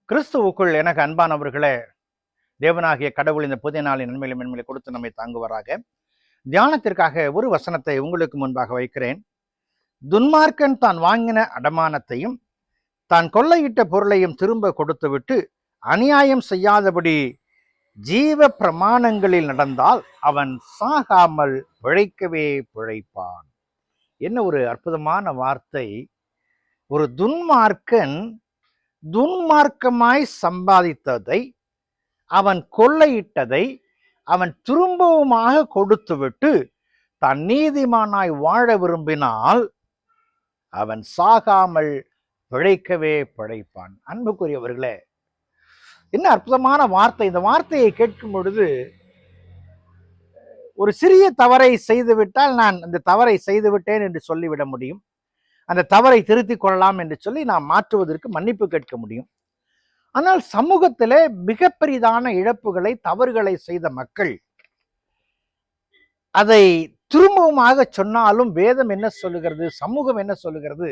கிறிஸ்துவுக்குள் எனக்கு அன்பானவர்களே, தேவனாகிய கடவுள் இந்த புதிய நாளின் நன்மையிலும் மென்மையில கொடுத்து நம்மை தாங்குவாராக. தியானத்திற்காக ஒரு வசனத்தை உங்களுக்கு முன்பாக வைக்கிறேன். துன்மார்க்கன் தான் வாங்கின அடமானத்தையும் தான் கொள்ளையிட்ட பொருளையும் திரும்ப கொடுத்துவிட்டு அநியாயம் செய்யாதபடி ஜீவ பிரமாணங்களில் நடந்தால் அவன் சாகாமல் பிழைக்கவே பிழைப்பான். என்ன ஒரு அற்புதமான வார்த்தை! ஒரு துன்மார்க்கன் துன்மார்க்கமாய் சம்பாதித்ததை, அவன் கொள்ளையிட்டதை அவன் திரும்பவுமாக கொடுத்துவிட்டு தான் நீதிமானாய் வாழ விரும்பினால் அவன் சாகாமல் பிழைக்கவே பிழைப்பான். அன்புக்குரியவர்களே, என்ன அற்புதமான வார்த்தை! இந்த வார்த்தையை கேட்கும் பொழுது, ஒரு சிறிய தவறை செய்துவிட்டால் நான் அந்த தவறை செய்துவிட்டேன் என்று சொல்லிவிட முடியும். அந்த தவறை திருத்திக் கொள்ளலாம் என்று சொல்லி நாம் மாற்றுவதற்கு மன்னிப்பு கேட்க முடியும். ஆனால் சமூகத்திலே மிக பெரிதான இழப்புகளை, தவறுகளை செய்த மக்கள் அதை திரும்பவுமாக சொன்னாலும் வேதம் என்ன சொல்லுகிறது, சமூகம் என்ன சொல்லுகிறது?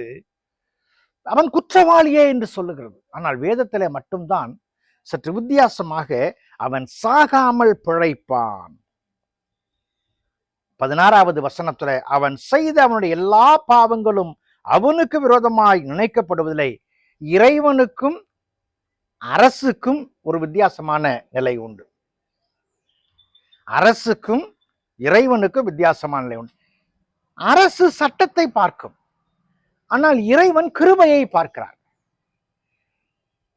அவன் குற்றவாளியே என்று சொல்லுகிறது. ஆனால் வேதத்திலே மட்டும்தான் சற்று வித்தியாசமாக அவன் சாகாமல் பிழைப்பான். 16வது வசனத்துல அவன் செய்த அவனுடைய எல்லா பாவங்களும் அவனுக்கு விரோதமாய் நினைக்கப்படுவதில்லை. இறைவனுக்கும் அரசுக்கும் ஒரு வித்தியாசமான நிலை உண்டு. அரசுக்கும் இறைவனுக்கும் வித்தியாசமான நிலை உண்டு. அரசு சட்டத்தை பார்க்கும், ஆனால் இறைவன் கிருபையை பார்க்கிறார்.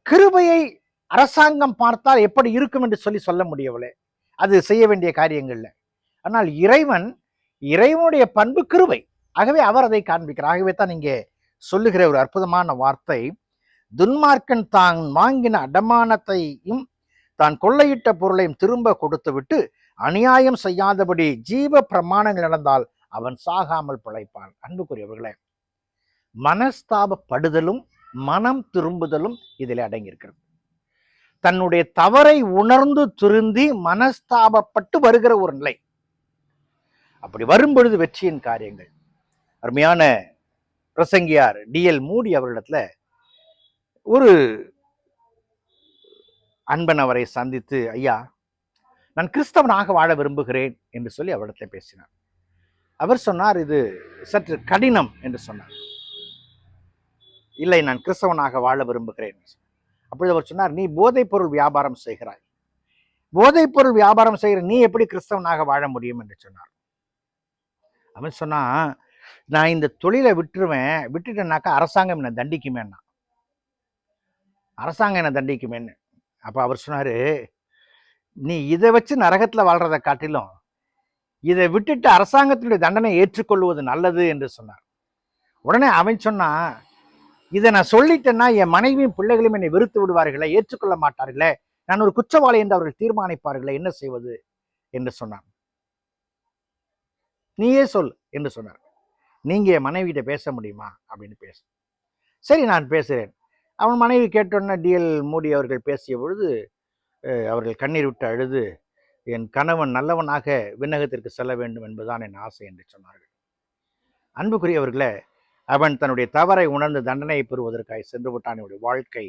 கிருபையை அரசாங்கம் பார்த்தால் எப்படி இருக்கும் என்று சொல்ல முடியவில்லை, அது செய்ய வேண்டிய காரியங்கள்ல. ஆனால் இறைவனுடைய பண்பு கிருபை. ஆகவே அவர் அதை காண்பிக்கிறார். ஆகவே தான் இங்கே சொல்லுகிற ஒரு அற்புதமான வார்த்தை, துன்மார்க்கன் தான் வாங்கின அடமானத்தையும் தான் கொள்ளையிட்ட பொருளையும் திரும்ப கொடுத்து விட்டு அநியாயம் செய்யாதபடி ஜீவ பிரமாணங்கள் நடந்தால் அவன் சாகாமல் பிழைப்பான். அன்புக்குரியவர்களே, மனஸ்தாபப்படுதலும் மனம் திரும்புதலும் இதில் அடங்கியிருக்கிறது. தன்னுடைய தவறை உணர்ந்து திருந்தி மனஸ்தாபப்பட்டு வருகிற ஒரு நிலை. அப்படி வரும்பொழுது வெற்றியின் காரியங்கள். அருமையான பிரசங்கியார் டிஎல் மூடி அவர்களிடத்துல ஒரு அன்பன் அவரை சந்தித்து, ஐயா, நான் கிறிஸ்தவனாக வாழ விரும்புகிறேன் என்று சொல்லி அவரிடத்துல பேசினார். அவர் சொன்னார், இது சற்று கடினம் என்று சொன்னார். இல்லை, நான் கிறிஸ்தவனாக வாழ விரும்புகிறேன். அப்பொழுது அவர் சொன்னார், நீ போதைப் பொருள் வியாபாரம் செய்கிறாய், போதைப் பொருள் வியாபாரம் செய்கிற நீ எப்படி கிறிஸ்தவனாக வாழ முடியும் என்று சொன்னார். அவன் சொன்னா, நான் இந்த தொழிலை விட்டுட்டேன்னாக்கா அரசாங்கம் என்னை தண்டிக்குமேன்னா, அரசாங்கம் என்னை தண்டிக்குமேன்னு. அப்ப அவர் சொன்னாரு, நீ இதை வச்சு நரகத்துல வாழ்றதை காட்டிலும் இதை விட்டுட்டு அரசாங்கத்தினுடைய தண்டனை ஏற்றுக்கொள்வது நல்லது என்று சொன்னார். உடனே அவன் சொன்னா, இதை நான் சொல்லிட்டேன்னா என் மனைவியும் பிள்ளைகளும் என்னை வெறுத்து விடுவார்களே, ஏற்றுக்கொள்ள மாட்டார்களே, நான் ஒரு குற்றவாளி என்று அவர்கள் தீர்மானிப்பார்களே, என்ன செய்வது என்று சொன்னான். நீயே சொல் என்று சொன்னார். நீங்க என் மனைவிகிட்ட பேச முடியுமா அப்படின்னு பேச. சரி, நான் பேசுகிறேன். அவன் மனைவி கேட்டோன்னா டிஎல் மூடி அவர்கள் பேசிய பொழுது அவர்கள் கண்ணீர் விட்டு அழுது, என் கணவன் நல்லவனாக விண்ணகத்திற்கு செல்ல வேண்டும் என்பதுதான் என் ஆசை என்று சொன்னார்கள். அன்புக்குரியவர்களே, அவன் தன்னுடைய தவறை உணர்ந்து தண்டனையை பெறுவதற்காக சென்று விட்டான். என்னுடைய வாழ்க்கை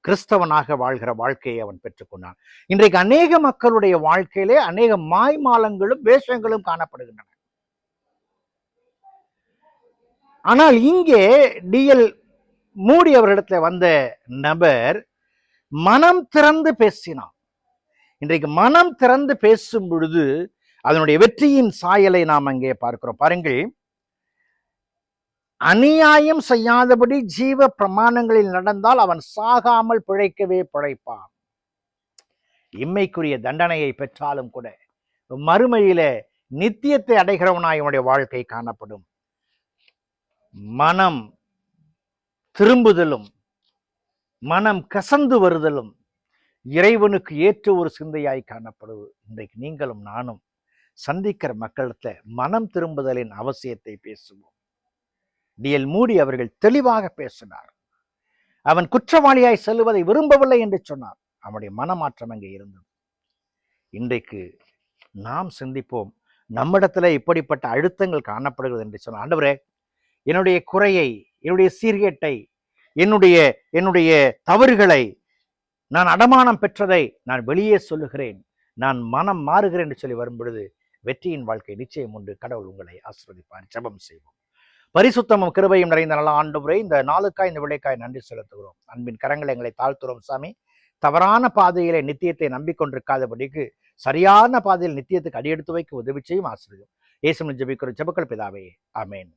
கிறிஸ்தவனாக வாழ்கிற வாழ்க்கையை அவன் பெற்றுக்கொண்டான். இன்றைக்கு அநேக மக்களுடைய வாழ்க்கையிலே அநேக மாய்மாலங்களும் வேஷங்களும் காணப்படுகின்றன. ஆனால் இங்கே டிஎல் மூடி அவரிடத்துல வந்த நபர் மனம் திறந்து பேசினான். இன்றைக்கு மனம் திறந்து பேசும் பொழுது அதனுடைய வெற்றியின் சாயலை நாம் அங்கே பார்க்கிறோம். பாருங்கள், அநியாயம் செய்யாதபடி ஜீவ பிரமாணங்களில் நடந்தால் அவன் சாகாமல் பிழைக்கவே பிழைப்பான். இம்மைக்குரிய தண்டனையை பெற்றாலும் கூட மறுமையிலே நித்தியத்தை அடைகிறவனாய் அவனுடைய வாழ்க்கை காணப்படும். மனம் திரும்புதலும் மனம் கசந்து வருதலும் இறைவனுக்கு ஏற்ற ஒரு சிந்தையாய் காணப்படுவது. இன்றைக்கு நீங்களும் நானும் சந்திக்கிற மக்களிடத்துல மனம் திரும்புதலின் அவசியத்தை பேசுவோம். டிஎல் மூடி அவர்கள் தெளிவாக பேசினார். அவன் குற்றவாளியாய் செல்வதை விரும்பவில்லை என்று சொன்னார். அவனுடைய மனமாற்றம் அங்கே இருந்தது. இன்றைக்கு நாம் சிந்திப்போம், நம்மிடத்துல இப்படிப்பட்ட அழுத்தங்கள் காணப்படுகிறது என்று சொன்னார். ஆண்டவரே, என்னுடைய குறையை, என்னுடைய சீர்கேட்டை, என்னுடைய தவறுகளை நான் அடமானம் பெற்றதை நான் வெளியே சொல்லுகிறேன், நான் மனம் மாறுகிறேன் என்று சொல்லி வரும் பொழுது வெற்றியின் வாழ்க்கை நிச்சயம் உண்டு. கடவுள் உங்களை ஆசீர்வதிப்பார். ஜெபம் செய்வோம். பரிசுத்தமும் கிருபையும் நிறைந்த நல்ல ஆண்டவரே, இந்த நாளுக்காய் இந்த விடைக்காய் நன்றி செலுத்துகிறோம். அன்பின் கரங்களை எங்களை தாழ்த்துறோம் சாமி. தவறான பாதையிலே நித்தியத்தை நம்பிக்கொண்டிருக்காதபடிக்கு சரியான பாதையில் நித்தியத்துக்கு அடியெடுத்து வைக்க உதவி செய்யும். ஆசீர்வதியும். இயேசுவின் ஜெபிக்கிற ஜெபங்கள் பிதாவே, ஆமென்.